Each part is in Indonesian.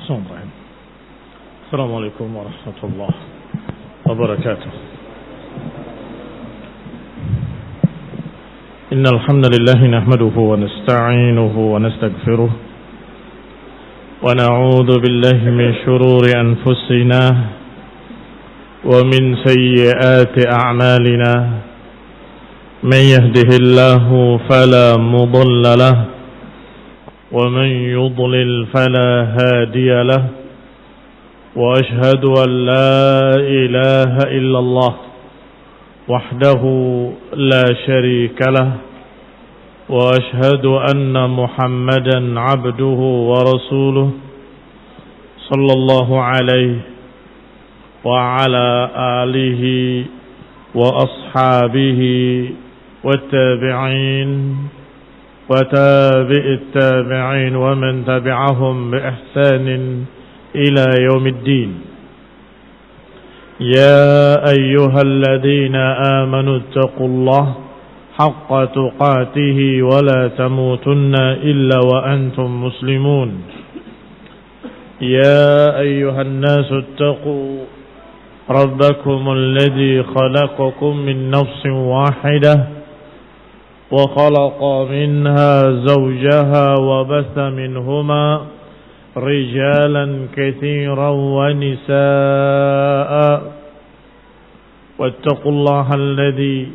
السلام عليكم ورحمة الله وبركاته. إن الحمد لله نحمده ونستعينه ونستغفره ونعوذ بالله من شرور أنفسنا ومن سيئات أعمالنا. من يهده الله فلا مضل له ومن يضلل فلا هادي له. وأشهد أن لا إله إلا الله وحده لا شريك له. وأشهد أن محمدا عبده ورسوله صلى الله عليه وعلى آله وأصحابه والتابعين وتابع التابعين ومن تبعهم بإحسان إلى يوم الدين. يا أيها الذين آمنوا اتقوا الله حق تقاته ولا تموتن إلا وأنتم مسلمون. يا أيها الناس اتقوا ربكم الذي خلقكم من نفس واحدة وخلق منها زوجها وبث منهما رجالا كثيرا ونساء. واتقوا الله الذي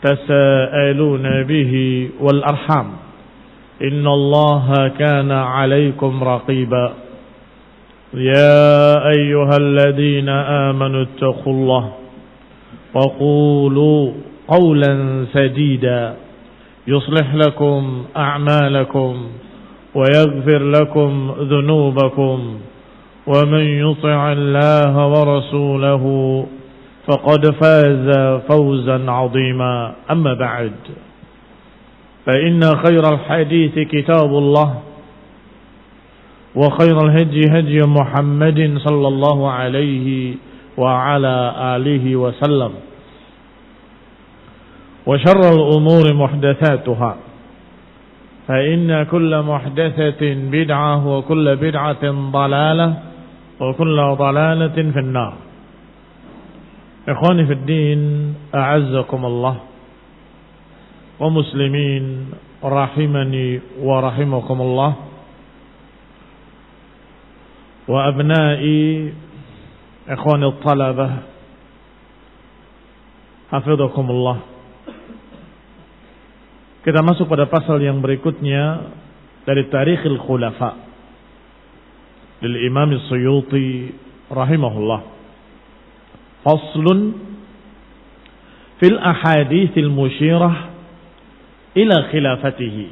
تساءلون به والأرحام إن الله كان عليكم رقيبا. يا أيها الذين آمنوا اتقوا الله وقولوا قولا سديدا يصلح لكم أعمالكم ويغفر لكم ذنوبكم ومن يطع الله ورسوله فقد فاز فوزا عظيما. أما بعد فإن خير الحديث كتاب الله وخير الهدي هدي محمد صلى الله عليه وعلى آله وسلم وشر الأمور محدثاتها فإن كل محدثة بدعة وكل بدعة ضلالة وكل ضلالة في النار. إخواني في الدين أعزكم الله ومسلمين رحمني ورحمكم الله وأبنائي إخواني الطلبة حفظكم الله. Kita masuk pada pasal yang berikutnya dari Tarikhul Khulafa lil Imam As-Suyuti rahimahullah. Faslun fil ahaditsil musyirah ila khilafatihi.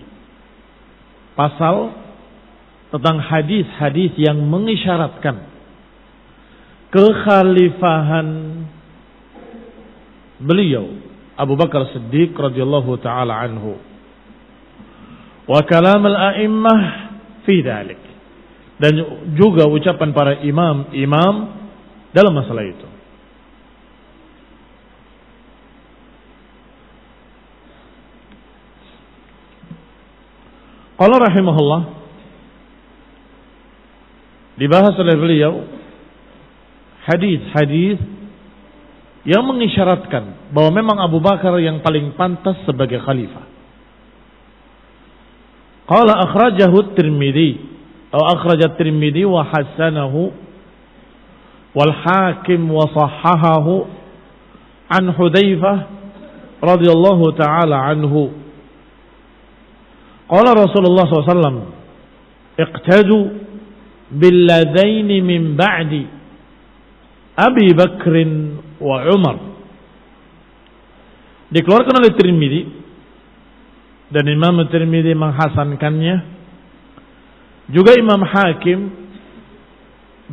Pasal tentang hadis-hadis yang mengisyaratkan kekhalifahan beliau Abu Bakar Siddiq radhiyallahu taala anhu wa kalam al-a'immah fi dzalik, dan juga ucapan para imam dalam masalah itu. Qala rahimahullah, dibahas oleh beliau hadis-hadis yang mengisyaratkan bahwa memang Abu Bakar yang paling pantas sebagai khalifah. Qala akhrajahu at-Tirmidzi atau akhrajat at-Tirmidzi wa hasanahu wal Hakim wa sahhahahu an Hudzaifah radhiyallahu taala anhu. Qala Rasulullah sallallahu alaihi wasallam iqtadu bil ladaini min ba'di Abi Bakrin wa Umar. Dikeluarkan oleh Tirmidzi dan Imam Tirmidzi menghasankannya, juga Imam Hakim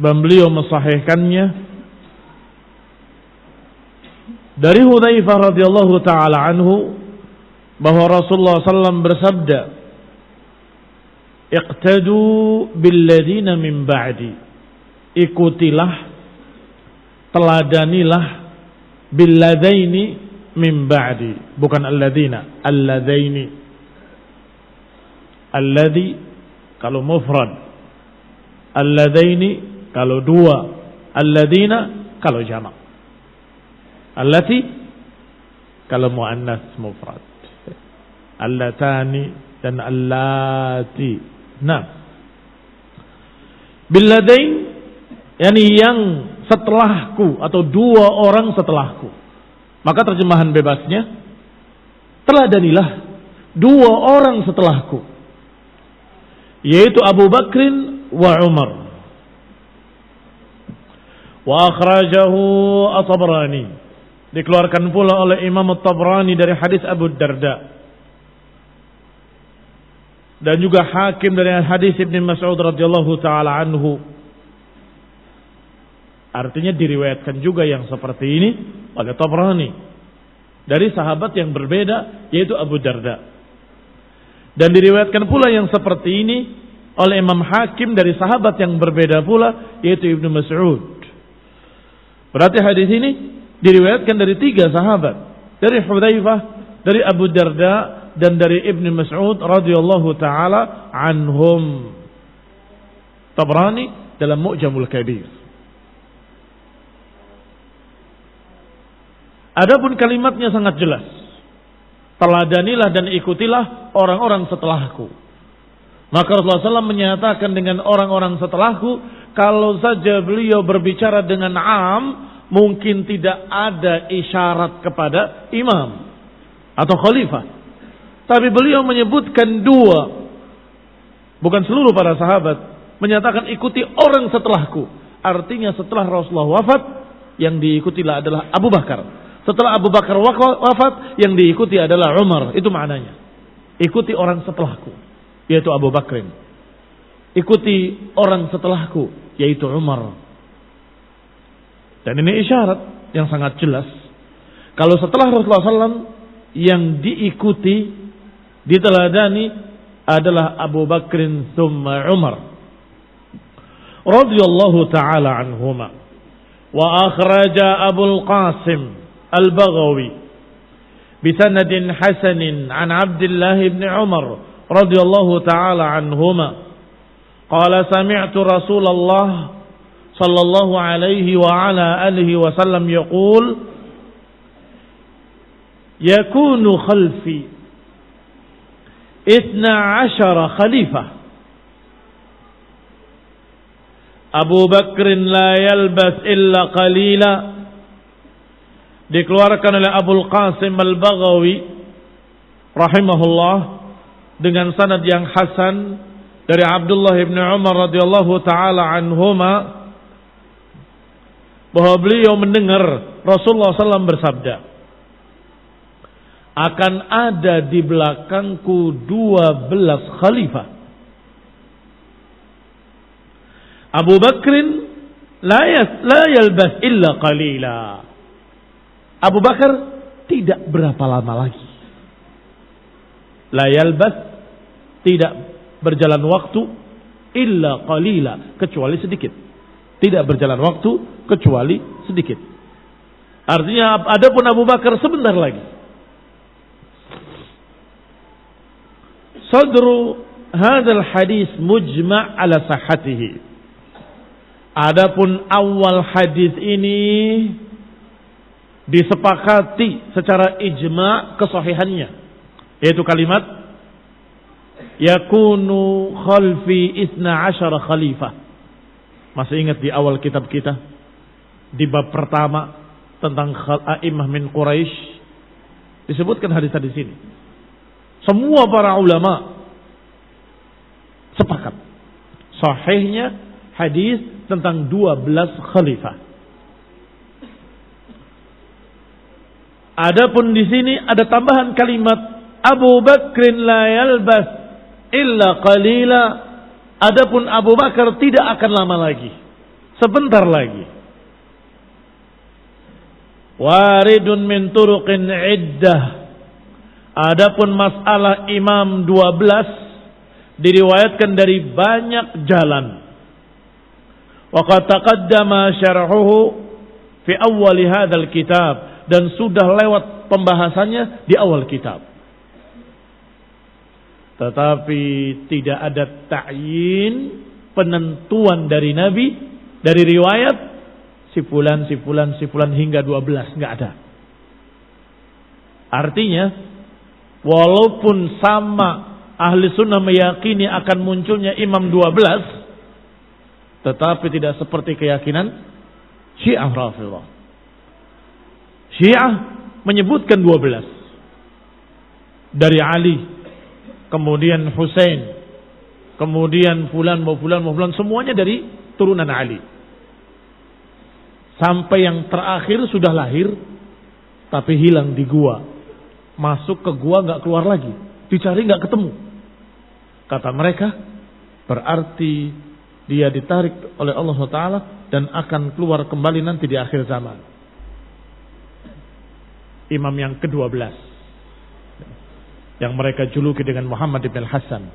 dan beliau mensahihkannya dari Hudzaifah radhiyallahu taala anhu bahwa Rasulullah SAW bersabda, iqtadu billadina min ba'di, ikutilah, teladanilah billadaini min ba'di, bukan alladina, alladaini. Alladhi kalau mufrad, Alladaini kalau dua, alladina kalau jamak. Allati kalau muannas mufrad. Allatani dan allati. Nah, billadain yakni yang setelahku atau dua orang setelahku. Maka terjemahan bebasnya, teladanilah dua orang setelahku, yaitu Abu Bakrin wa Umar. Wa akhrajahu At-Tabrani, dikeluarkan pula oleh Imam At-Tabrani dari hadis Abu Darda, dan juga Hakim dari hadis Ibnu Mas'ud radhiyallahu taala anhu. Artinya diriwayatkan juga yang seperti ini oleh Tabrani dari sahabat yang berbeda, yaitu Abu Darda. Dan diriwayatkan pula yang seperti ini oleh Imam Hakim dari sahabat yang berbeda pula, yaitu Ibnu Mas'ud. Berarti hadis ini diriwayatkan dari tiga sahabat, dari Hudzaifah, dari Abu Darda, dan dari Ibnu Mas'ud radhiyallahu taala anhum. Tabrani dalam Mu'jamul Kabir. Adapun kalimatnya sangat jelas. Teladanilah dan ikutilah orang-orang setelahku. Maka Rasulullah SAW menyatakan dengan orang-orang setelahku, kalau saja beliau berbicara dengan am, mungkin tidak ada isyarat kepada imam atau khalifah. Tapi beliau menyebutkan dua, bukan seluruh para sahabat, menyatakan ikuti orang setelahku. Artinya setelah Rasulullah wafat, yang diikutilah adalah Abu Bakar. Setelah Abu Bakar wafat, yang diikuti adalah Umar. Itu maknanya. Ikuti orang setelahku, yaitu Abu Bakrin. Ikuti orang setelahku, yaitu Umar. Dan ini isyarat yang sangat jelas. Kalau setelah Rasulullah SAW, yang diikuti, diteladani adalah Abu Bakrin thumma Umar radhiyallahu ta'ala anhuma. Wa akhraja Abul Qasim Al-Baghawi bisanadin hasanin an Abdullah ibn Umar radhiyallahu ta'ala anhuma qala sami'tu Rasulullah sallallahu alaihi wa ala alihi wa sallam yaqul yakunu khalfi 12 khalifah Abu Bakrin la yalbas illa qalila. Dikeluarkan oleh Abul Qasim Al-Baghawi rahimahullah dengan sanad yang hasan dari Abdullah ibn Umar radhiyallahu taala anhuma, bahwa beliau mendengar Rasulullah SAW bersabda, akan ada di belakangku 12 khalifah. Abu Bakrin la yalbas illa qalila. Abu Bakar tidak berapa lama lagi. La yalbas, tidak berjalan waktu, illa qalila, kecuali sedikit. Tidak berjalan waktu kecuali sedikit. Artinya adapun Abu Bakar sebentar lagi. Sadru hadzal hadis mujma' ala sahhatihi. Adapun awal hadis ini disepakati secara ijma' kesahihannya, yaitu kalimat yakunu khalfi 12 khalifah. Masih ingat di awal kitab kita, di bab pertama tentang a'immah min Quraisy, disebutkan hadis-hadis ini. Semua para ulama sepakat sahihnya hadis tentang 12 khalifah. Adapun di sini ada tambahan kalimat Abu Bakrin la yalbas illa qalila. Adapun Abu Bakar tidak akan lama lagi, sebentar lagi. Waridun min turuqin iddah. Adapun masalah imam 12 diriwayatkan dari banyak jalan. Wa qad taqaddama syarhuhu fi awwal hadzal kitab, dan sudah lewat pembahasannya di awal kitab. Tetapi tidak ada ta'yin penentuan dari Nabi, dari riwayat si fulan hingga 12, enggak ada. Artinya walaupun sama ahli sunnah meyakini akan munculnya imam 12, tetapi tidak seperti keyakinan Syiah Rafidhah. Syiah menyebutkan 12. Dari Ali, kemudian Husain, kemudian fulan, semuanya dari turunan Ali. Sampai yang terakhir sudah lahir, tapi hilang di gua. Masuk ke gua gak keluar lagi. Dicari gak ketemu. Kata mereka, berarti dia ditarik oleh Allah SWT dan akan keluar kembali nanti di akhir zaman. Imam yang ke-12 yang mereka juluki dengan Muhammad ibn Hasan.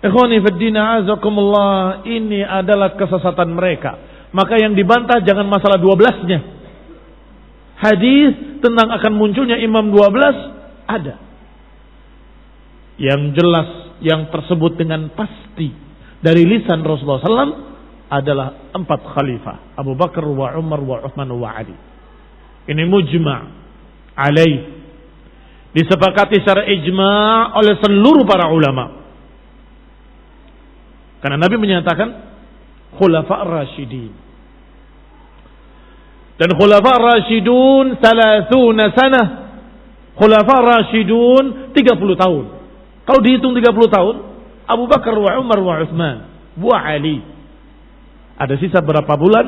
Ikhwani fiddin a'azakumullah, ini adalah kesesatan mereka. Maka yang dibantah jangan masalah 12-nya. Hadis tentang akan munculnya imam 12 ada. Yang jelas, yang tersebut dengan pasti dari lisan Rasulullah SAW adalah 4 khalifah, Abu Bakar wa Umar wa Uthman wa Ali. Ini mujma' alaih, disepakati secara ijma' oleh seluruh para ulama. Karena Nabi menyatakan khulafa' rasyidin. Dan khulafa' rasyidun 30 sanah. Khulafa' rasyidun 30 tahun. Kalau dihitung 30 tahun, Abu Bakar wa Umar wa Uthman wa Ali. Ada sisa berapa bulan?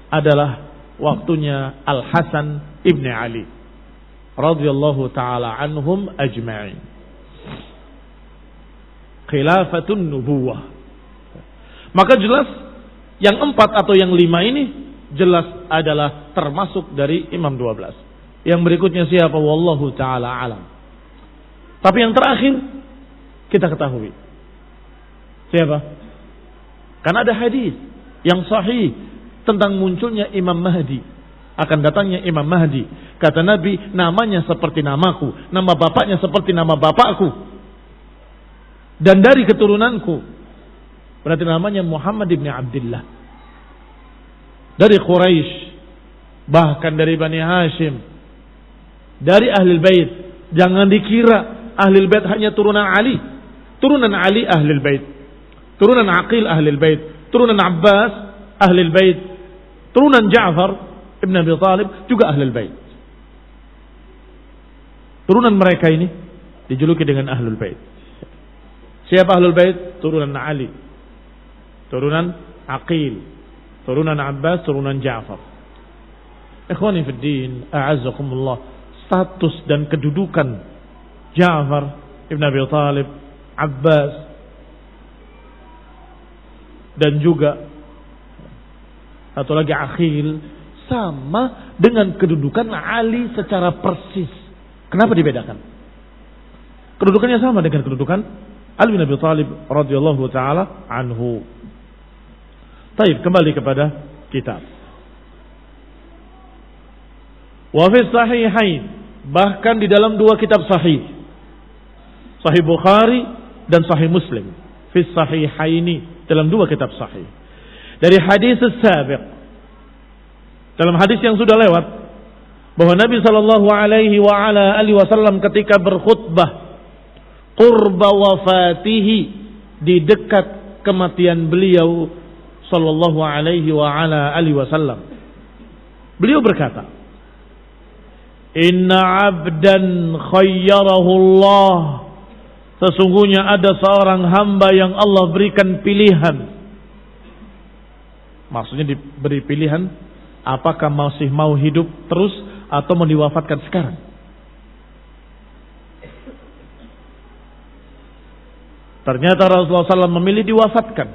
Adalah waktunya Al-Hasan ibn Ali radhiyallahu taala anhum ajma'in. Khilafatun nubuwah. Maka jelas yang 4 atau yang 5 ini jelas adalah termasuk dari imam 12. Yang berikutnya siapa? Wallahu ta'ala alam. Tapi yang terakhir kita ketahui siapa? Karena ada hadis yang sahih tentang munculnya Imam Mahdi, akan datangnya Imam Mahdi. Kata Nabi, namanya seperti namaku, nama bapaknya seperti nama bapakku, dan dari keturunanku. Berarti namanya Muhammad ibn Abdullah, dari Quraisy, bahkan dari Bani Hashim, dari Ahlul Bait. Jangan dikira Ahlul Bait hanya turunan Ali. Turunan Ali Ahlul Bait, turunan Aqil Ahlul Bait, turunan Abbas Ahlul Bait, turunan Ja'far ibn Abi Talib juga Ahlul Bait. Turunan mereka ini dijuluki dengan Ahlul Bait. Siapa Ahlul Bait? Turunan Ali, turunan Aqil, turunan Abbas, turunan Ja'far. Ikhwani fid din, a'azzakumullah, status dan kedudukan Ja'far ibn Abi Talib, Abbas, dan juga satu lagi Aqil, sama dengan kedudukan Ali secara persis. Kenapa dibedakan? Kedudukannya sama dengan kedudukan Ali bin Abi Talib radhiyallahu taala anhu. Baik, kembali kepada kitab. Wa fi sahihain, bahkan di dalam 2 kitab sahih, Sahih Bukhari dan Sahih Muslim. Fi sahihaini, dalam 2 kitab sahih. Dari hadis as-sabiq, dalam hadis yang sudah lewat, bahwa Nabi sallallahu alaihi wa ala alihi wasallam ketika berkhutbah qurba wafatihi, di dekat kematian beliau sallallahu alaihi wa ala alihi wasallam, beliau berkata, inna abdan khayyarahu Allah, sesungguhnya ada seorang hamba yang Allah berikan pilihan. Maksudnya diberi pilihan, apakah masih mau hidup terus atau mau diwafatkan sekarang. Ternyata Rasulullah SAW memilih diwafatkan.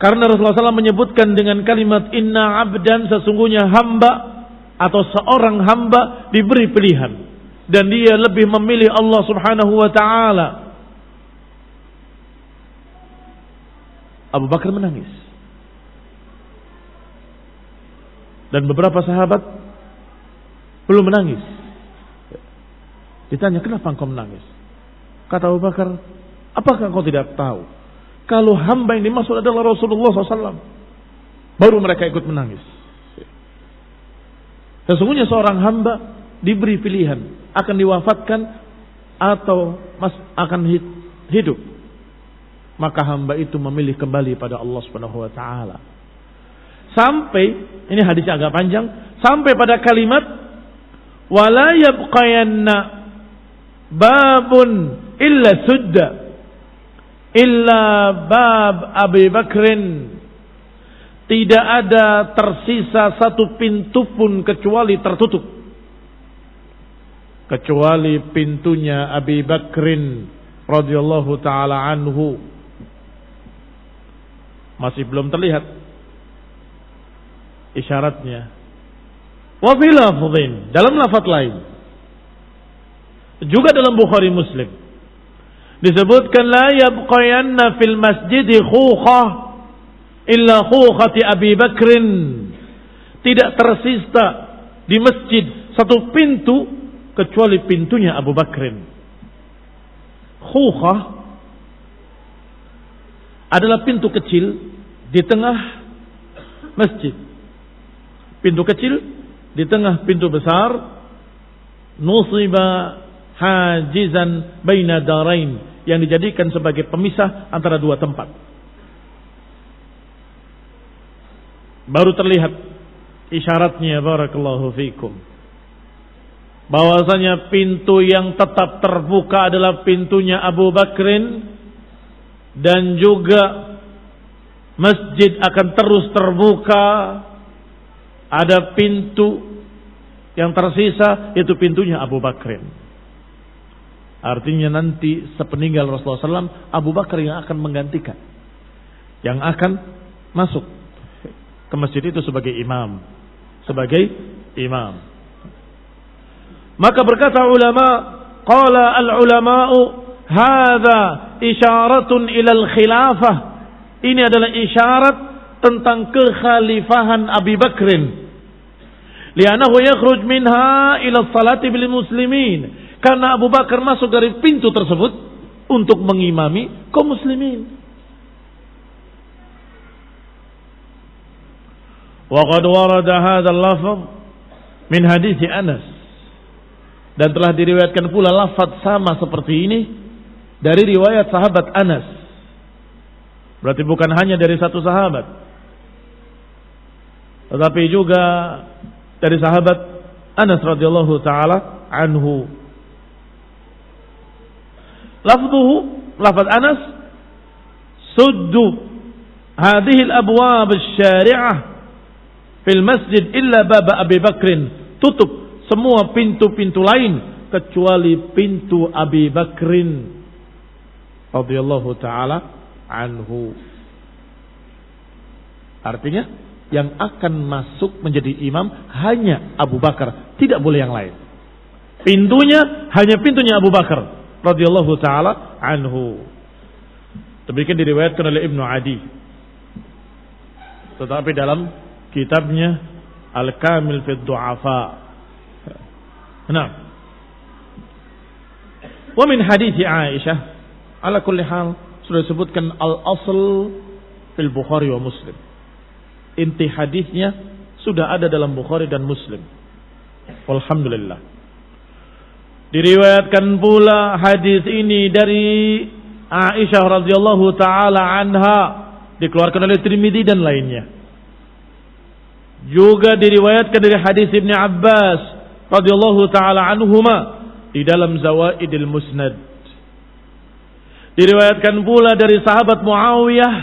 Karena Rasulullah SAW menyebutkan dengan kalimat inna abdan, sesungguhnya hamba atau seorang hamba diberi pilihan, dan dia lebih memilih Allah Subhanahu wa taala. Abu Bakar menangis. Dan beberapa sahabat belum menangis. Ditanya, kenapa engkau menangis? Kata Abu Bakar, Apakah kau tidak tahu kalau hamba yang dimaksud adalah Rasulullah SAW? Baru mereka ikut menangis. Sesungguhnya seorang hamba diberi pilihan, akan diwafatkan atau akan hidup. Maka hamba itu memilih kembali pada Allah Subhanahu wa taala. Sampai, ini hadisnya agak panjang, sampai pada kalimat wala yabqayanna babun illa sudda illa bab Abi Bakrin. Tidak ada tersisa satu pintu pun kecuali tertutup, kecuali pintunya Abi Bakrin radhiyallahu taala anhu. Masih belum terlihat isyaratnya. Wa fi lafdhin, dalam lafaz lain juga dalam Bukhari Muslim disebutkan la yabqayanna fil masjidi khukhah illa khukhati Abi Bakrin. Tidak tersisa di masjid satu pintu kecuali pintunya Abu Bakrin. Khukhah adalah pintu kecil di tengah masjid. Pintu kecil di tengah pintu besar. Nusiba hajizan baina darain, yang dijadikan sebagai pemisah antara dua tempat. Baru terlihat isyaratnya, barakallahu fikum, bahwasanya pintu yang tetap terbuka adalah pintunya Abu Bakrin, dan juga masjid akan terus terbuka. Ada pintu yang tersisa, yaitu pintunya Abu Bakrin. Artinya nanti sepeninggal Rasulullah SAW, Abu Bakar yang akan menggantikan, yang akan masuk ke masjid itu sebagai imam. Maka berkata ulama, qala al-ulama'u hadza isyaratun ilal khilafah. Ini adalah isyarat tentang kekhalifahan Abi Bakrin. Li'annahu yakhruj minha ila salati bil muslimin. Karena Abu Bakar masuk dari pintu tersebut untuk mengimami kaum muslimin. Wa qad warada hadzal lafz min hadits Anas. Dan telah diriwayatkan pula lafaz sama seperti ini dari riwayat sahabat Anas. Berarti bukan hanya dari satu sahabat, tetapi juga dari sahabat Anas radhiyallahu taala anhu. Lafzuhu, lafaz Anas, suddu hadhihi al-abwab asy-syari'ah fil masjid illa bab Abi Bakrin. Tutup semua pintu-pintu lain kecuali pintu Abi Bakrin radhiyallahu taala anhu. Artinya yang akan masuk menjadi imam hanya Abu Bakar, tidak boleh yang lain. Pintunya hanya pintunya Abu Bakar radhiyallahu taala anhu. Demikian diriwayatkan oleh Ibnu Adi. Tetapi dalam kitabnya Al-Kamil fi Du'afa. Nah. Wa min hadits Aisyah, ala kulli hal sudah disebutkan al-asl fil Bukhari wa Muslim. Inti hadisnya sudah ada dalam Bukhari dan Muslim. Alhamdulillah. Diriwayatkan pula hadis ini dari Aisyah radhiyallahu taala anha, dikeluarkan oleh Tirmidzi dan lainnya. Juga diriwayatkan dari hadis Ibnu Abbas radhiyallahu taala anhuma di dalam Zawaidil Musnad. Diriwayatkan pula dari sahabat Muawiyah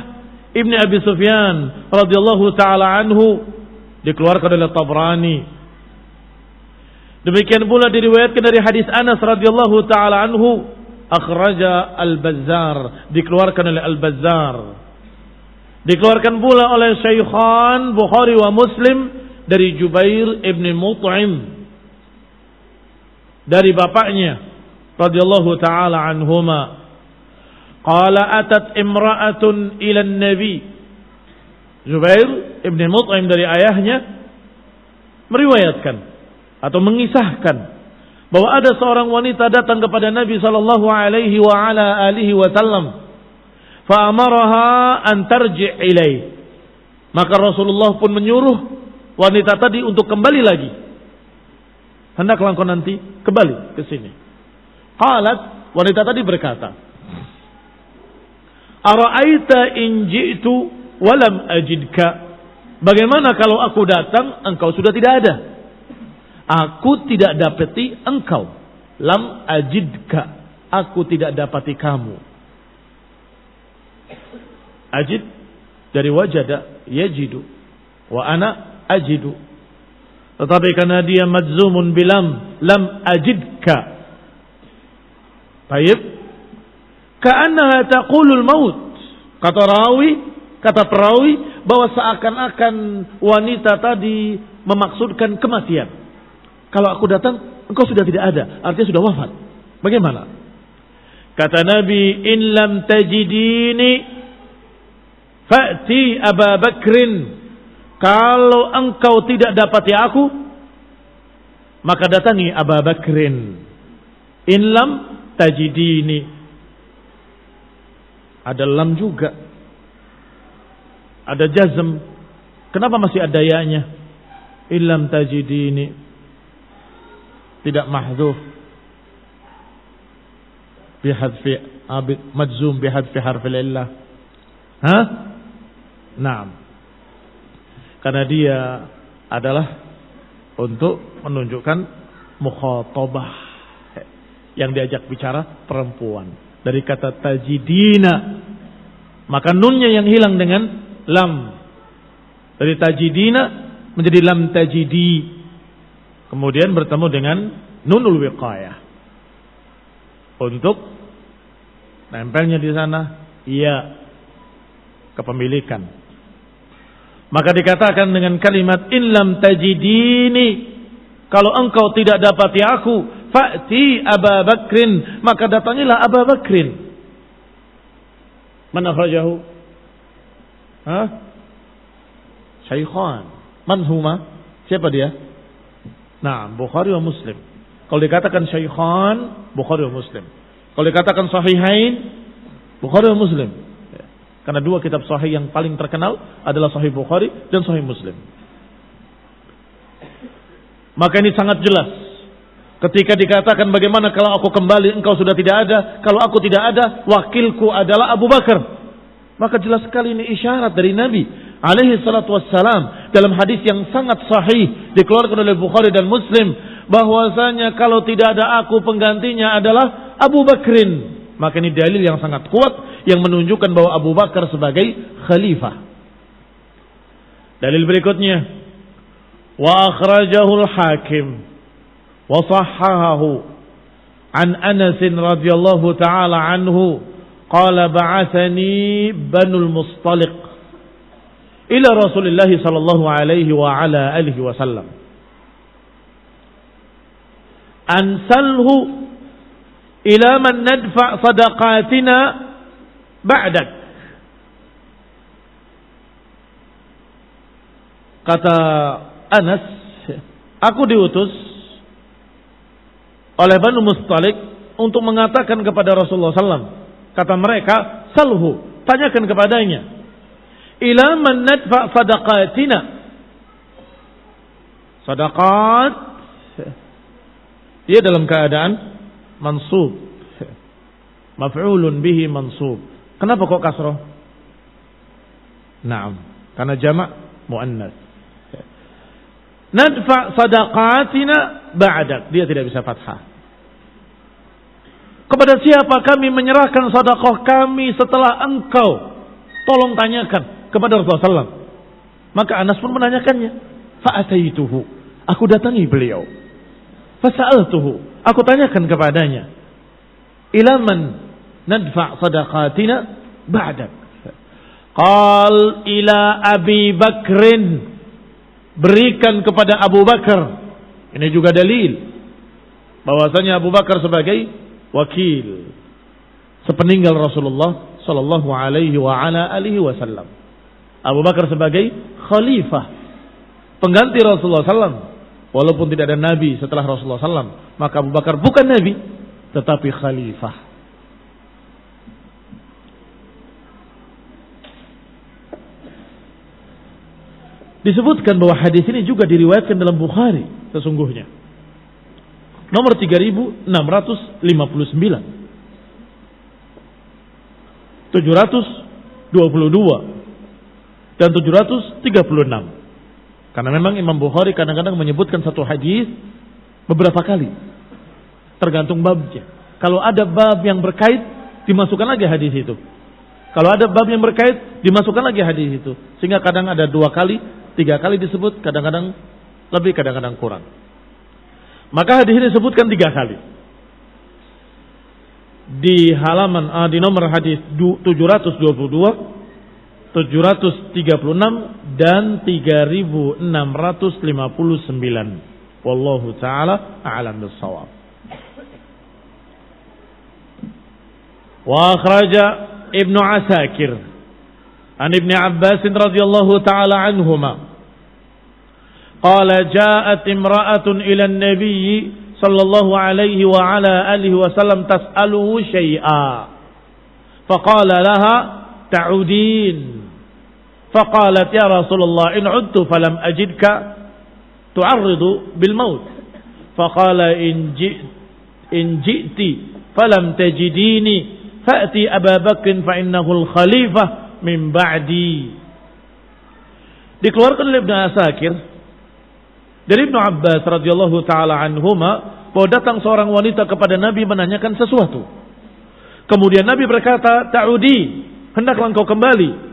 Ibn Abi Sufyan radhiyallahu taala anhu, dikeluarkan oleh Tabrani. Demikian pula diriwayatkan dari hadis Anas radhiyallahu taala anhu, akhraja Al-Bazzar, dikeluarkan oleh Al-Bazzar. Dikeluarkan pula oleh Syaikhan Bukhari wa Muslim dari Jubair ibn Mut'im, dari bapaknya radhiyallahu taala anhuma, qala atat imra'atun ila an-nabi. Jubair ibn Mut'im dari ayahnya meriwayatkan atau mengisahkan bahwa ada seorang wanita datang kepada Nabi sallallahu alaihi wa ala alihi wasallam, fa amaraha an tarji' ilai. Maka Rasulullah pun menyuruh wanita tadi untuk kembali lagi. Hendaklah engkau nanti kembali ke sini. Qalat, wanita tadi berkata, ara'aita in ji'tu wa lam ajidka. Bagaimana kalau aku datang engkau sudah tidak ada? Aku tidak dapati engkau. Lam ajidka. Aku tidak dapati kamu. Ajid dari wajada yajidu wa ana ajidu. Tetapi karena dia majzumun bilam lam ajidka. Baik. Ka'annaha taqulul maut. Kata perawi bahwa seakan-akan wanita tadi memaksudkan kematian. Kalau aku datang engkau sudah tidak ada, artinya sudah wafat. Bagaimana? Kata Nabi, in lam tajidini fa'ti Abu Bakrin. Kalau engkau tidak dapati aku, maka datangi Abu Bakrin. In lam tajidini. Ada lam juga. Ada jazm. Kenapa masih ada ya-nya? In lam tajidini. Tidak mahdhuf. Bihadfi majzum bihadfi harfil illah. Hah? Naam. Karena dia adalah untuk menunjukkan mukhatabah, yang diajak bicara perempuan. Dari kata tajidina, maka nunnya yang hilang dengan lam. Dari tajidina menjadi lam tajidi. Kemudian bertemu dengan nunul wiqayah. Untuk nempelnya di sana iya kepemilikan. Maka dikatakan dengan kalimat in lam tajidini, kalau engkau tidak dapati aku, fa'ti Abu Bakrin, maka datangilah Abu Bakrin. Man akhrajahu? Syaikhan. Man huma? Siapa dia? Nah, Bukhari wa Muslim. Kalau dikatakan Syaikhan, Bukhari wa Muslim. Kalau dikatakan Sahihain, Bukhari wa Muslim. Karena dua kitab sahih yang paling terkenal adalah Sahih Bukhari dan Sahih Muslim. Maka ini sangat jelas. Ketika dikatakan bagaimana kalau aku kembali engkau sudah tidak ada. Kalau aku tidak ada, wakilku adalah Abu Bakar. Maka jelas sekali ini isyarat dari Nabi alaihi salatu wassalam. Dalam hadis yang sangat sahih dikeluarkan oleh Bukhari dan Muslim. Bahwasanya kalau tidak ada aku, penggantinya adalah Abu Bakrin. Maka ini dalil yang sangat kuat yang menunjukkan bahwa Abu Bakar sebagai khalifah. Dalil berikutnya, wa akhrajahu al-Hakim wa sahhahahu an Anas radhiyallahu taala anhu qala ba'athani Banul Mustaliq ila Rasulillah sallallahu alaihi wa ala alihi wasallam ansalhu ila man nadfa sadaqatina ba'dak. Kata Anas, aku diutus oleh Banu Mustaliq untuk mengatakan kepada Rasulullah SAW. Kata mereka, salhu, tanyakan kepadanya. Ila man nadfa sadaqatina. Sadaqat, dia dalam keadaan mansub. Maf'ulun bihi mansub. Kenapa kok kasroh? Naam, karena jamak muannas. Nadfa sadaqatina ba'dak. Dia tidak bisa fathah. Kepada siapa kami menyerahkan sedekah kami setelah engkau? Tolong tanyakan kepada Rasulullah SAW. Maka Anas pun menanyakannya. Fa'ataituhu. Aku datangi beliau. Fasa'altuhu. Aku tanyakan kepadanya. Ila man nadfa sadaqatina ba'dak. Qal ila Abi Bakrin. Berikan kepada Abu Bakar. Ini juga dalil bahwasanya Abu Bakar sebagai wakil sepeninggal Rasulullah sallallahu alaihi wa ala alihi wasallam. Abu Bakar sebagai khalifah, pengganti Rasulullah sallam. Walaupun tidak ada nabi setelah Rasulullah SAW, maka Abu Bakar bukan nabi, tetapi khalifah. Disebutkan bahwa hadis ini juga diriwayatkan dalam Bukhari sesungguhnya. Nomor 3659, 722 dan 736. Karena memang Imam Bukhari kadang-kadang menyebutkan satu hadis beberapa kali, tergantung babnya. Kalau ada bab yang berkait, dimasukkan lagi hadis itu. Kalau ada bab yang berkait, dimasukkan lagi hadis itu. Sehingga kadang ada 2 kali, 3 kali disebut, kadang-kadang lebih, kadang-kadang kurang. Maka hadis ini disebutkan 3 kali. Di halaman, di nomor hadis 722, 736 dan 3659. Wallahu taala a'lam bis-shawab. Wa akhraja Ibnu Asakir an Ibnu Abbas radhiyallahu taala anhuma qala ja'at imra'atun ila an-nabiy sallallahu alaihi wa ala alihi wa sallam tas'aluhu syai'a faqala laha ta'udin faqalat ya Rasulullah in 'udtu falam ajidka tu'arridu bil maut faqala in ji'ti falam tajidini fa'ti Abu Bakr fa innahu al-khalifah min ba'di. Dikeluarkan oleh Ibnu Asakir dari Ibnu Abbas radhiyallahu taala anhuma bahwa datang seorang wanita kepada Nabi menanyakan sesuatu. Kemudian Nabi berkata, "Ta'udi, hendaklah engkau kembali."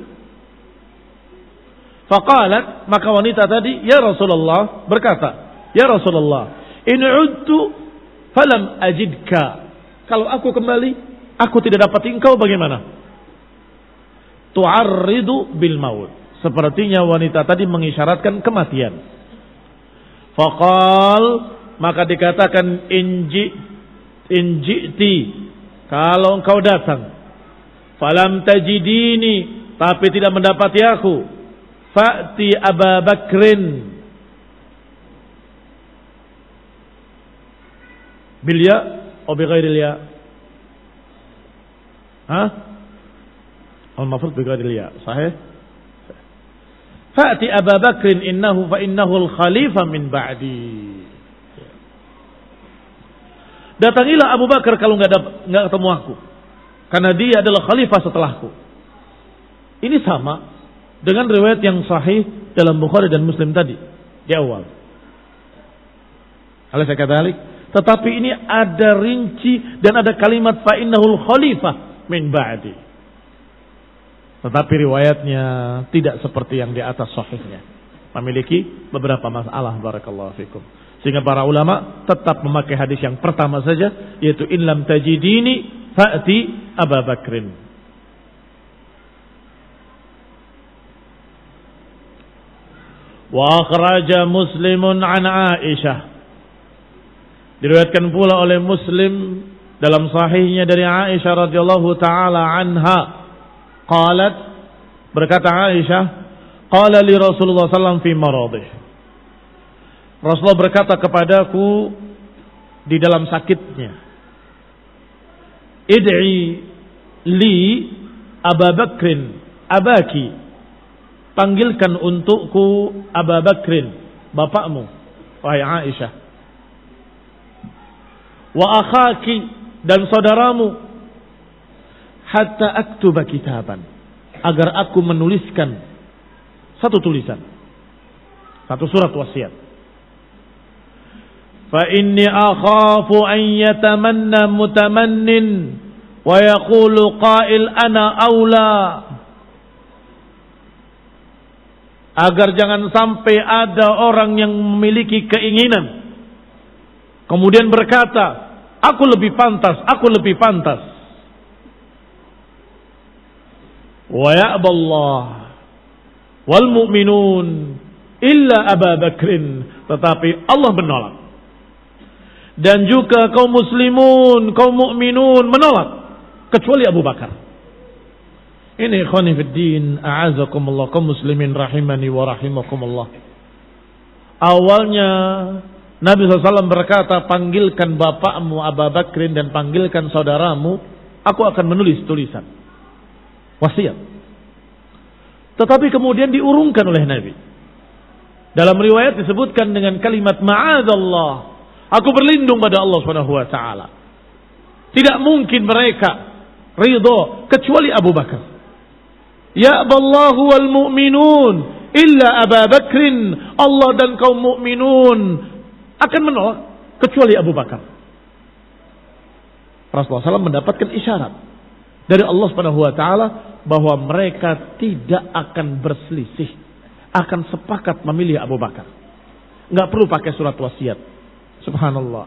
Faqalat, maka wanita tadi, "Ya Rasulullah," berkata, "Ya Rasulullah, in 'udtu falam ajidka." Kalau aku kembali, aku tidak dapat engkau, bagaimana? Tu'arridu bil maut. Sepertinya wanita tadi mengisyaratkan kematian. Faqal, maka dikatakan inji'ti, kalau engkau datang, falam tajidini, tapi tidak mendapati aku, fa'ti Abu Bakrin bil ya atau bi ghairil ya? Al-mafrud bi ghairil ya, sahih? Fa'ti Abu Bakrin fa innahu al-khalifah min ba'di. Datangilah Abu Bakar kalau enggak ketemu aku, karena dia adalah khalifah setelahku. Ini sama dengan riwayat yang sahih dalam Bukhari dan Muslim tadi di awal. Alaysa kadzalik? Tetapi ini ada rinci dan ada kalimat fa innahu al-khalifah min ba'di. Tetapi riwayatnya tidak seperti yang di atas sahihnya, memiliki beberapa masalah. Barakallahu fikum. Sehingga para ulama tetap memakai hadis yang pertama saja, yaitu in lam tajidini fa'ti Abu Bakrin. Wa akhraja Muslimun an Aisyah. Diriwayatkan pula oleh Muslim dalam sahihnya dari Aisyah radhiyallahu taala anha. Qalat, berkata Aisyah, qala li Rasulullah sallallahu fi maradih. Rasulullah berkata kepadaku di dalam sakitnya, id'i li Abu Bakrin abaki, panggilkan untukku Abu Bakrin, bapakmu, wahai Aisyah, wa akhaki, dan saudaramu, hatta aktuba kitaban, agar aku menuliskan satu tulisan, satu surat wasiat. Fa inni akhafu an yatamanna mutamannin wa yaqulu qail ana aula, agar jangan sampai ada orang yang memiliki keinginan kemudian berkata, aku lebih pantas, aku lebih pantas. Wa ya'ballah wal mu'minun illa Abu Bakrin, tetapi Allah menolak, dan juga kaum muslimun, kaum mukminun menolak, kecuali Abu Bakar. Ini ikhwani fid din, a'azakumullah, kaum muslimin rahimani wa rahimakumullah. Awalnya Nabi SAW berkata, panggilkan bapakmu Abu Bakrin dan panggilkan saudaramu, aku akan menulis tulisan wasiat. Tetapi kemudian diurungkan oleh Nabi. Dalam riwayat disebutkan dengan kalimat ma'adzallah, aku berlindung pada Allah SWT. Tidak mungkin mereka ridho kecuali Abu Bakar. Ya'ballahu wal mu'minun illa Abu Bakrin. Allah dan kaum mukminun akan menolak kecuali Abu Bakar. Rasulullah SAW mendapatkan isyarat dari Allah Subhanahu wa taala bahwa mereka tidak akan berselisih, akan sepakat memilih Abu Bakar. Enggak perlu pakai surat wasiat. Subhanallah.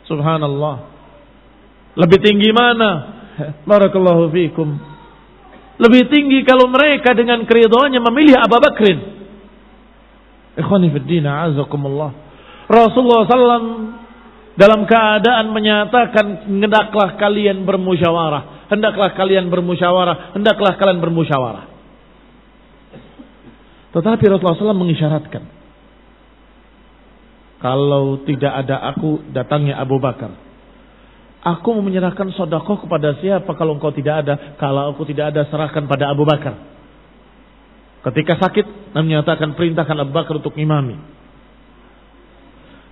Subhanallah. Lebih tinggi mana? Barakallahu fiikum. Lebih tinggi kalau mereka dengan keridhaannya memilih Abu Bakrin. Ikhwani fid din, a'azakumullah. Rasulullah SAW dalam keadaan menyatakan, hendaklah kalian bermusyawarah, hendaklah kalian bermusyawarah, hendaklah kalian bermusyawarah. Tetapi Rasulullah SAW mengisyaratkan, kalau tidak ada aku, datangnya Abu Bakar. Aku mau menyerahkan sedekah kepada siapa kalau engkau tidak ada? Kalau aku tidak ada, serahkan pada Abu Bakar. Ketika sakit, Nabi menyatakan, perintahkan Abu Bakar untuk imami.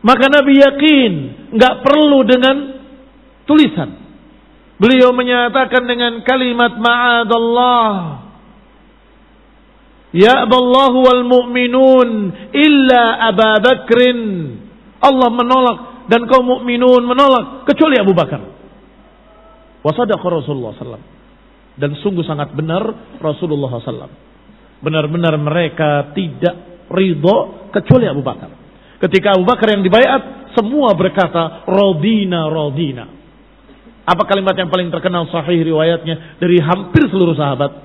Maka Nabi yakin enggak perlu dengan tulisan. Beliau menyatakan dengan kalimat ma'adallah. Ya'ballahu wal mu'minun illa Abu Bakrin. Allah menolak dan kaum mukminun menolak kecuali Abu Bakar. Wa sadaqa Rasulullah sallallahu. Dan sungguh sangat benar Rasulullah sallallahu. Benar-benar mereka tidak ridho kecuali Abu Bakar. Ketika Abu Bakar yang dibaiat, semua berkata, Radina, Radina. Apa kalimat yang paling terkenal sahih riwayatnya dari hampir seluruh sahabat?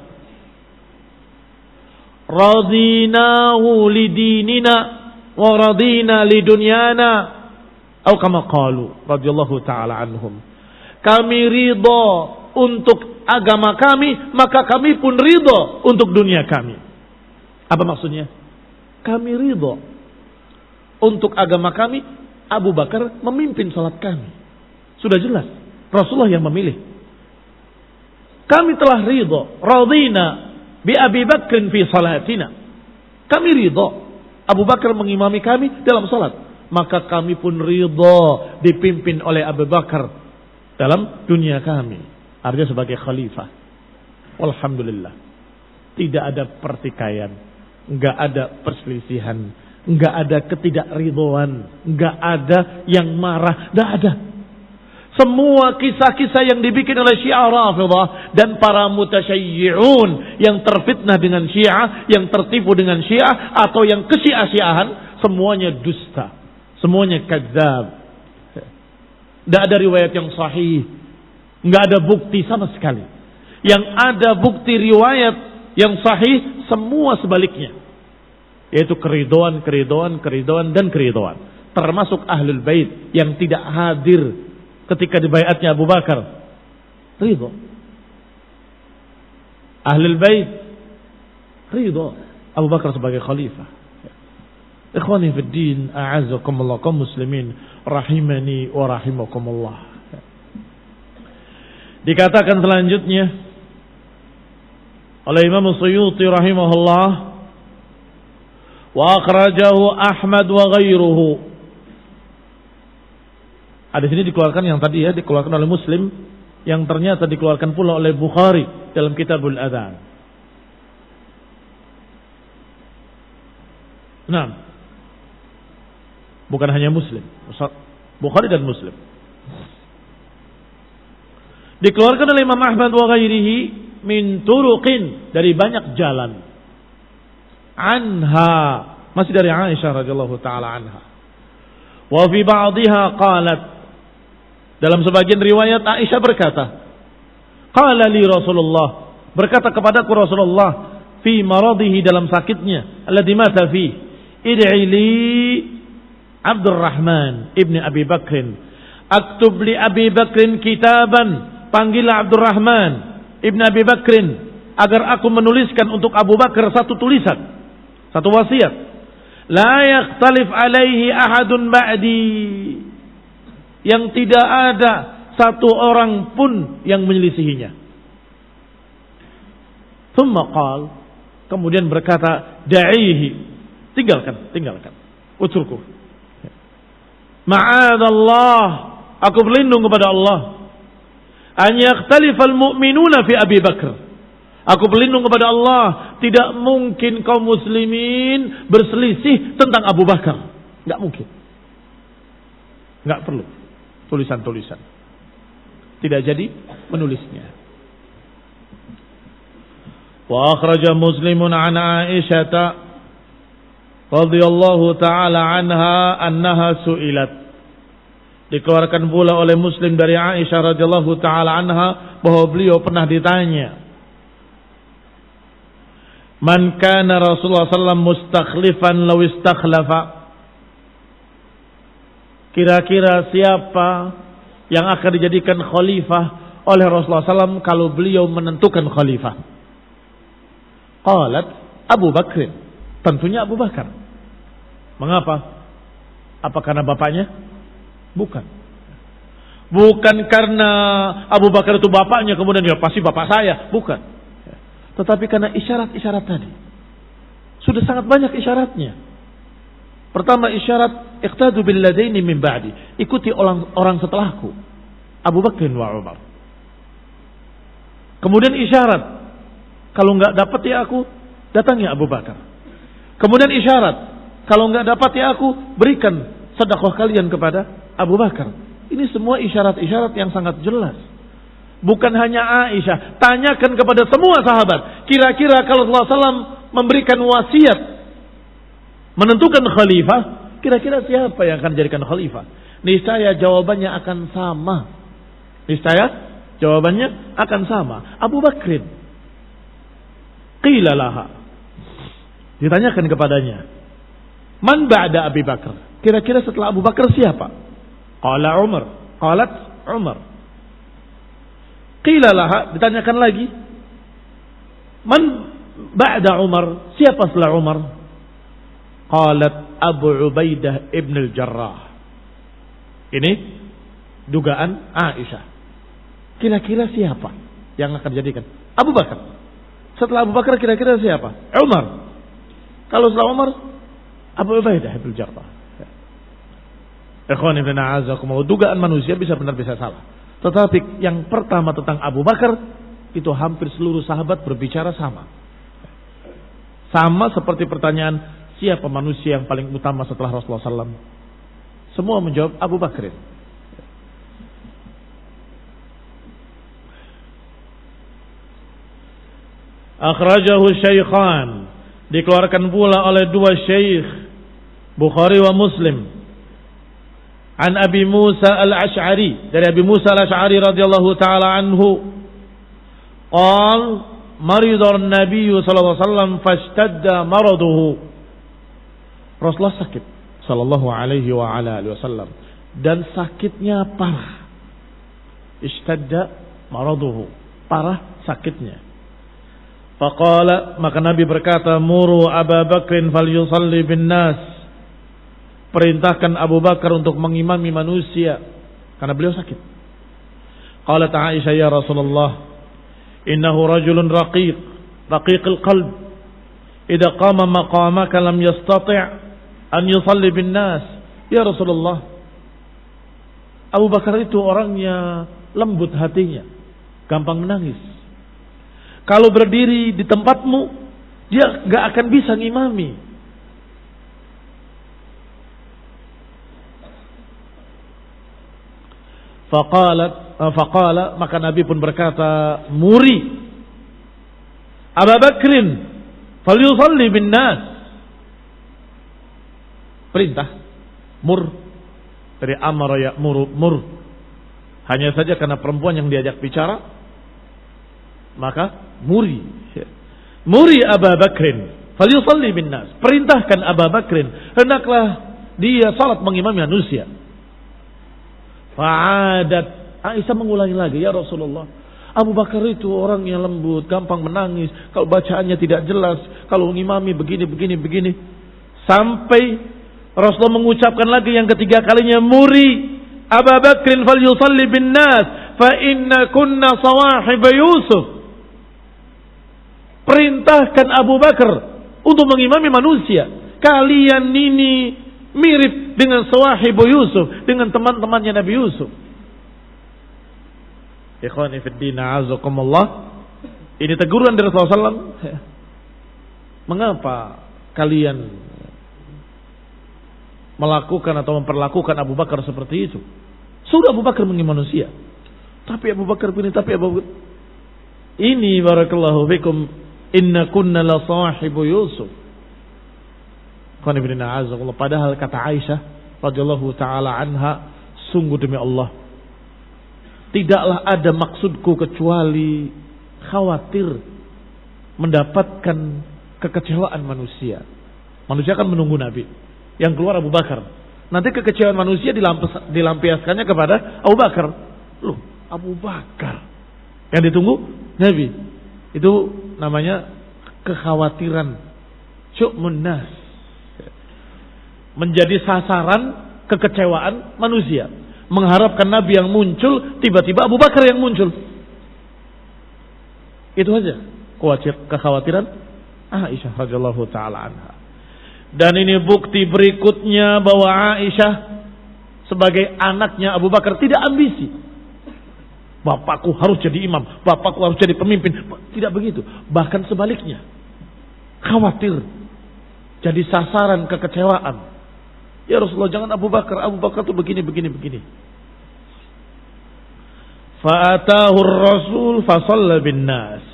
Radinahu lidinina wa radina lidunyana. Atau kama qalu, radhiyallahu ta'ala anhum. Kami ridho untuk agama kami, maka kami pun ridho untuk dunia kami. Apa maksudnya? Kami ridho untuk agama kami, Abu Bakar memimpin salat kami. Sudah jelas, Rasulullah yang memilih. Kami telah ridho, radina bi Abi Bakrin fi salatina. Kami ridho, Abu Bakar mengimami kami dalam salat. Maka kami pun ridho dipimpin oleh Abu Bakar dalam dunia kami. Artinya sebagai khalifah. Alhamdulillah. Tidak ada pertikaian, enggak ada perselisihan, enggak ada ketidakridhoan, enggak ada yang marah, enggak ada. Semua kisah-kisah yang dibikin oleh Syiah Rafidhah dan para mutasyayyi'un yang terfitnah dengan Syiah, yang tertipu dengan Syiah atau yang kesyiah-syiahan, semuanya dusta, semuanya kadzab. Enggak ada riwayat yang sahih, enggak ada bukti sama sekali. Yang ada bukti riwayat yang sahih semua sebaliknya. Yaitu keridhaan, dan keridhaan. Termasuk Ahlul Bait yang tidak hadir ketika dibaiatnya Abu Bakar. Ridho. Ahlul Bait ridho Abu Bakar sebagai khalifah. Ikhwani fid din, a'azzakumullah, kaum muslimin rahimani wa rahimakumullah. Dikatakan selanjutnya oleh Imam Suyuti rahimahullah, wa akhrajahu Ahmad wa ghairuhu. Hadis ini dikeluarkan yang tadi ya, dikeluarkan oleh Muslim, yang ternyata dikeluarkan pula oleh Bukhari dalam Kitabul Adzan. Nah, bukan hanya Muslim, Bukhari dan Muslim. Dikeluarkan oleh Imam Ahmad wa ghairihi min turuqin, dari banyak jalan. Anha, masih dari Aisyah radhiyallahu taala anha. Wa fi ba'dihha qalat, dalam sebagian riwayat Aisyah berkata, qala li Rasulullah, berkata kepadaku Rasulullah, fi maradihi, dalam sakitnya, alladhi mata fi, id'i li Abdurrahman ibn Abi Bakrin, aktub li Abi Bakrin kitaban, panggillah Abdurrahman ibn Abi Bakrin agar aku menuliskan untuk Abu Bakar satu tulisan, satu wasiat. La yakhtalif alaihi ahadun ba'di. Yang tidak ada satu orang pun yang menyelisihinya. Thumma qal, kemudian berkata, da'ihi, tinggalkan. Utruku. Ma'adallah, aku berlindung kepada Allah. An yakhtalifal mu'minuna fi Abi Bakr. Aku berlindung kepada Allah, tidak mungkin kaum muslimin berselisih tentang Abu Bakar. Enggak mungkin. Enggak perlu tulisan-tulisan. Tidak jadi menulisnya. Wa akhraja Muslimun an Aisyah radhiyallahu taala anha annaha su'ilat. Dikeluarkan pula oleh Muslim dari Aisyah radhiyallahu taala anha bahwa beliau pernah ditanya, man kana Rasulullah sallallahu mustakhlifan law istakhlafa. Kira-kira siapa yang akan dijadikan khalifah oleh Rasulullah SAW kalau beliau menentukan khalifah? Qalat Abu Bakr. Tentunya Abu Bakar. Mengapa? Apa karena bapaknya? Bukan. Bukan karena Abu Bakar itu bapaknya kemudian ya pasti bapak saya. Bukan. Tetapi karena isyarat-isyarat tadi. Sudah sangat banyak isyaratnya. Pertama isyarat, iqtadu bil ladaini min ba'di. Ikuti orang setelahku. Abu Bakr wa Umar. Kemudian isyarat, kalau enggak dapat ya aku, datangi Abu Bakar. Kemudian isyarat, kalau enggak dapat ya aku, berikan sedekah kalian kepada Abu Bakar. Ini semua isyarat-isyarat yang sangat jelas. Bukan hanya Aisyah, tanyakan kepada semua sahabat. Kira-kira kalau Rasulullah SAW memberikan wasiat menentukan khalifah, kira-kira siapa yang akan dijadikan khalifah? Niscaya jawabannya akan sama. Abu Bakrin. Qila laha. Ditanyakan kepadanya, man ba'da Abi Bakar? Kira-kira setelah Abu Bakar siapa? Qala Umar. Qalat Umar. Qila laha, ditanyakan lagi, man ba'da Umar? Siapa setelah Umar? Qalat Abu Ubaidah ibn al-Jarrah. Ini dugaan Aisyah. Kira-kira siapa yang akan dijadikan? Abu Bakar. Setelah Abu Bakar kira-kira siapa? Umar. Kalau setelah Umar, Abu Ubaidah ibn al-Jarrah. Ikhwan ibn a'azakumullah, dugaan manusia bisa benar bisa salah. Tetapi yang pertama tentang Abu Bakar, itu hampir seluruh sahabat berbicara sama. Sama seperti pertanyaan, siapa manusia yang paling utama setelah Rasulullah SAW? Semua menjawab Abu Bakr. Akhrajahu Syaikhan. Dikeluarkan pula oleh dua syekh, Bukhari wa Muslim. An Abi Musa al-Ash'ari. Dari Abi Musa al-Ash'ari radhiyallahu ta'ala anhu. Qal, maridar Nabi sallallahu alaihi wasallam fashtadda maraduhu. Rasulullah sakit sallallahu alaihi wa ala alihi wasallam dan sakitnya parah. Ishtadda maraduhu, parah sakitnya. Faqala, maka Nabi berkata, muru Abu Bakrin falyusalli bin nas. Perintahkan Abu Bakar untuk mengimami manusia karena beliau sakit. Qalat Aisyah, ya Rasulullah, innahu rajulun raqiqul qalb. Idza qama maqamaka lam yastati' an yusalli bin nas. Ya Rasulullah, Abu Bakar itu orangnya lembut hatinya, gampang menangis. Kalau berdiri di tempatmu, dia gak akan bisa ngimami. Faqala, maka Nabi pun berkata, muri Abu Bakrin falyusalli bin nas. Perintah mur dari amara ya'muru mur. Hanya saja karena perempuan yang diajak bicara, maka muri Abu Bakrin falyusalli bin nas. Perintahkan Abu Bakrin, hendaklah dia salat mengimami manusia. Fa'adat, Aisyah mengulangi lagi, ya Rasulullah, Abu Bakar itu orang yang lembut, gampang menangis, kalau bacaannya tidak jelas, kalau ngimami begini. Sampai Rasulullah mengucapkan lagi yang ketiga kalinya, muri Abu Bakrin falyusalli bin nas fa inna kunna sawahib Yusuf. Perintahkan Abu Bakar untuk mengimami manusia. Kalian ini mirip dengan sawahib Yusuf, dengan teman-temannya Nabi Yusuf. Ikhwani fid din, a'azakumullah. Ini teguran dari Rasulullah SAW. Mengapa kalian melakukan atau memperlakukan Abu Bakar seperti itu? Sudah Abu Bakar mengimami manusia, tapi Abu Bakar ini, tapi Abu Bakar ini, barakallahu fikum, inna kunna la sahibu Yusuf. Padahal kata Aisyah radhiyallahu taala anha, sungguh demi Allah, tidaklah ada maksudku kecuali khawatir mendapatkan kekecewaan manusia. Manusia akan menunggu Nabi. Yang keluar Abu Bakar. Nanti kekecewaan manusia dilampiaskannya kepada Abu Bakar. Loh, Abu Bakar yang ditunggu Nabi. Itu namanya kekhawatiran syu'mun nas, menjadi sasaran kekecewaan manusia, mengharapkan Nabi yang muncul, tiba-tiba Abu Bakar yang muncul. Itu aja kekhawatiran Aisyah radhiyallahu taala anha. Dan ini bukti berikutnya bahwa Aisyah sebagai anaknya Abu Bakar tidak ambisi. Bapakku harus jadi imam, bapakku harus jadi pemimpin. Tidak begitu. Bahkan sebaliknya. Khawatir. Jadi sasaran kekecewaan. Ya Rasulullah, jangan Abu Bakar. Abu Bakar tuh begini. Fa'atahu Rasul fasalla bin nas.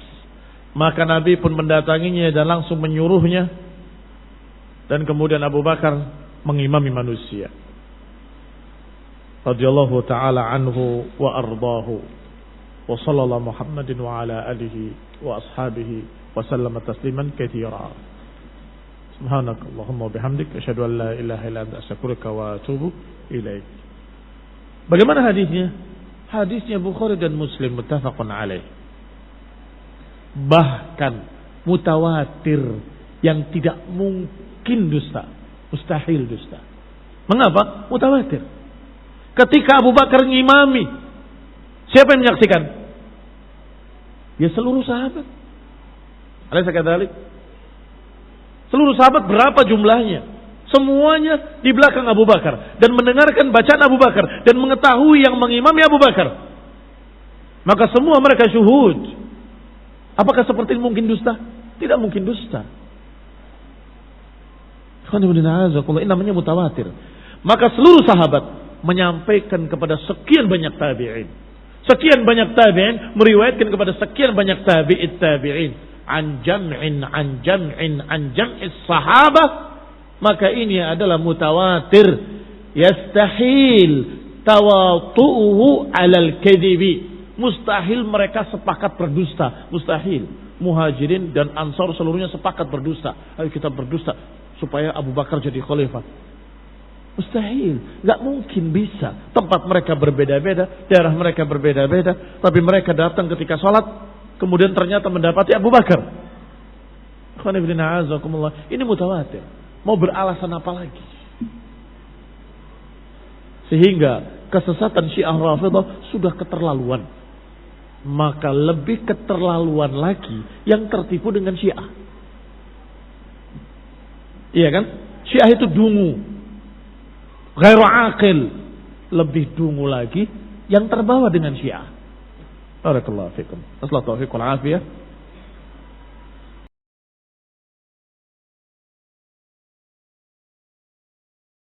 Maka Nabi pun mendatanginya dan langsung menyuruhnya. Dan kemudian Abu Bakar mengimami manusia. Radhiyallahu ta'ala anhu wa ardahu. Wa sallallahu Muhammadin wa ala alihi wa ashabihi wa sallama tasliman katsira. Subhanakallahumma wa bihamdik asyhadu an la ilaha illa anta astaghfiruka wa atubu ilaik. Bagaimana hadisnya? Hadisnya Bukhari dan Muslim muttafaqun alaih. Bahkan mutawatir yang tidak mungkin dusta, mustahil dusta. Mengapa? Mutawatir. Ketika Abu Bakar ngimami, siapa yang menyaksikan? Ya seluruh sahabat. Alaysa kadzalik? Seluruh sahabat berapa jumlahnya? Semuanya di belakang Abu Bakar dan mendengarkan bacaan Abu Bakar dan mengetahui yang mengimami Abu Bakar. Maka semua mereka syuhud. Apakah seperti mungkin dusta? Tidak mungkin dusta. Ini namanya mutawatir. Maka seluruh sahabat menyampaikan kepada sekian banyak tabi'in. Sekian banyak tabi'in meriwayatkan kepada sekian banyak tabi'in. An jam'is sahabah. Maka ini adalah mutawatir. Yastahil tawatu'uhu alal kadhibi. Mustahil mereka sepakat berdusta. Mustahil. Muhajirin dan Ansar seluruhnya sepakat berdusta. Ayo kita berdusta supaya Abu Bakar jadi khalifah. Mustahil. Gak mungkin bisa. Tempat mereka berbeda-beda. Daerah mereka berbeda-beda. Tapi mereka datang ketika sholat. Kemudian ternyata mendapati Abu Bakar. Ini mutawatir. Mau beralasan apa lagi? Sehingga kesesatan Syiah Rafidhah sudah keterlaluan. Maka lebih keterlaluan lagi yang tertipu dengan Syiah. Iya kan? Syiah itu dungu, ghairu aqil. Lebih dungu lagi yang terbawa dengan Syiah. Barakallahu fikum. Assalamualaikum warahmatullahi wabarakatuh.